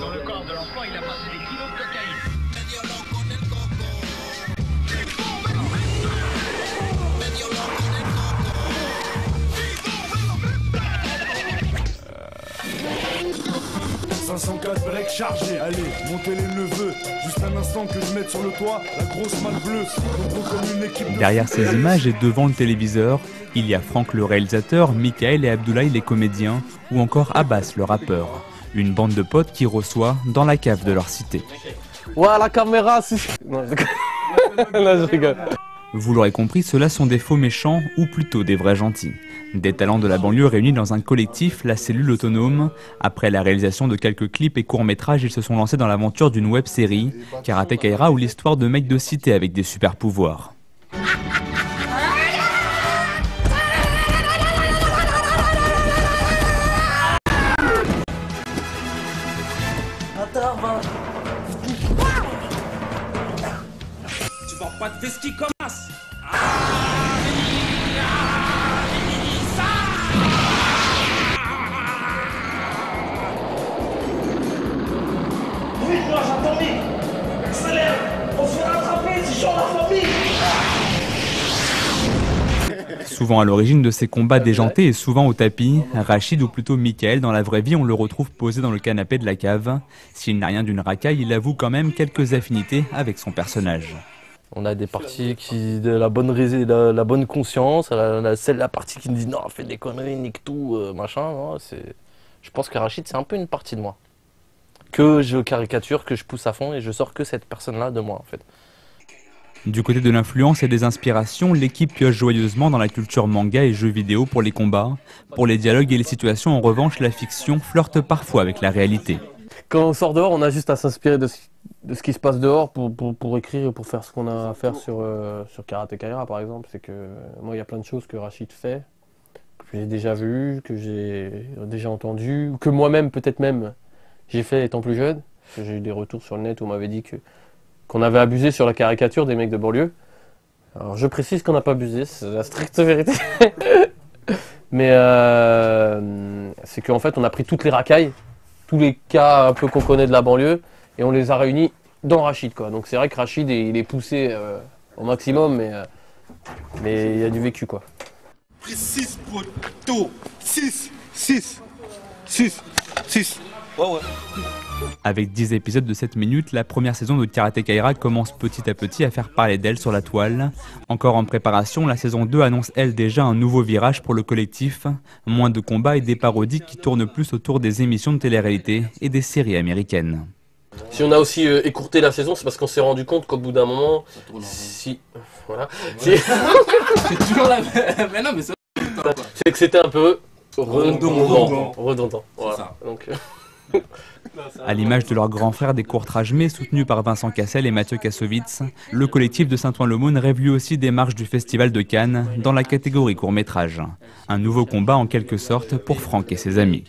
Dans le corps de l'enfant, il a passé des kilos de cocaïne. « 504 break chargé, allez, montez les neveux. Juste un instant que je mette sur le toit la grosse malle bleue. Comme une équipe. » Derrière ces images et devant le téléviseur, il y a Franck le réalisateur, Michael et Abdoulaye les comédiens, ou encore Abbas le rappeur. Une bande de potes qui reçoit dans la cave de leur cité. Ouais, la caméra, si... Non, je rigole. Vous l'aurez compris, ceux-là sont des faux méchants, ou plutôt des vrais gentils. Des talents de la banlieue réunis dans un collectif, la Cellule Autonome. Après la réalisation de quelques clips et courts-métrages, ils se sont lancés dans l'aventure d'une web-série, Karaté Kaira, ou l'histoire de mecs de cité avec des super-pouvoirs. Tu vas pas te faire ce qui commence. Oui, moi j'attends, accélère, on se fait rattraper, c'est chaud la famille. Souvent à l'origine de ces combats déjantés et souvent au tapis, Rachid ou plutôt Michael dans la vraie vie on le retrouve posé dans le canapé de la cave. S'il n'a rien d'une racaille, il avoue quand même quelques affinités avec son personnage. On a des parties qui de la bonne conscience, la partie qui me dit non fais des conneries, nique tout, machin. Non, je pense que Rachid c'est un peu une partie de moi. Que je caricature, que je pousse à fond et je sors que cette personne-là de moi en fait. Du côté de l'influence et des inspirations, l'équipe pioche joyeusement dans la culture manga et jeux vidéo pour les combats. Pour les dialogues et les situations, en revanche, la fiction flirte parfois avec la réalité. Quand on sort dehors, on a juste à s'inspirer de ce qui se passe dehors pour écrire et pour faire ce qu'on a à faire sur Karaté Kaira par exemple. C'est que moi, il y a plein de choses que Rachid fait, que j'ai déjà vues, que j'ai déjà entendues, que moi-même, peut-être même, j'ai fait étant plus jeune. J'ai eu des retours sur le net où on m'avait dit qu'on avait abusé sur la caricature des mecs de banlieue. Alors je précise qu'on n'a pas abusé, c'est la stricte vérité. Mais c'est qu'en fait on a pris toutes les racailles, tous les cas un peu qu'on connaît de la banlieue, et on les a réunis dans Rachid, quoi. Donc c'est vrai que Rachid il est poussé au maximum, mais il y a du vécu, quoi. Pris 6 poteaux, 6. Ouais. Avec 10 épisodes de 7 minutes, la première saison de Karaté Kaira commence petit à petit à faire parler d'elle sur la toile. Encore en préparation, la saison 2 annonce elle déjà un nouveau virage pour le collectif. Moins de combats et des parodies qui tournent plus autour des émissions de télé-réalité et des séries américaines. Si on a aussi écourté la saison, c'est parce qu'on s'est rendu compte qu'au bout d'un moment, voilà. C'est toujours la même. Mais non, mais c'est que c'était un peu redondant. Voilà. Donc, À l'image de leur grand frère des courts-métrages mais soutenu par Vincent Cassel et Mathieu Kassovitz, le collectif de Saint-Ouen-l'Aumône rêve lui aussi des marches du Festival de Cannes dans la catégorie court-métrage. Un nouveau combat en quelque sorte pour Franck et ses amis.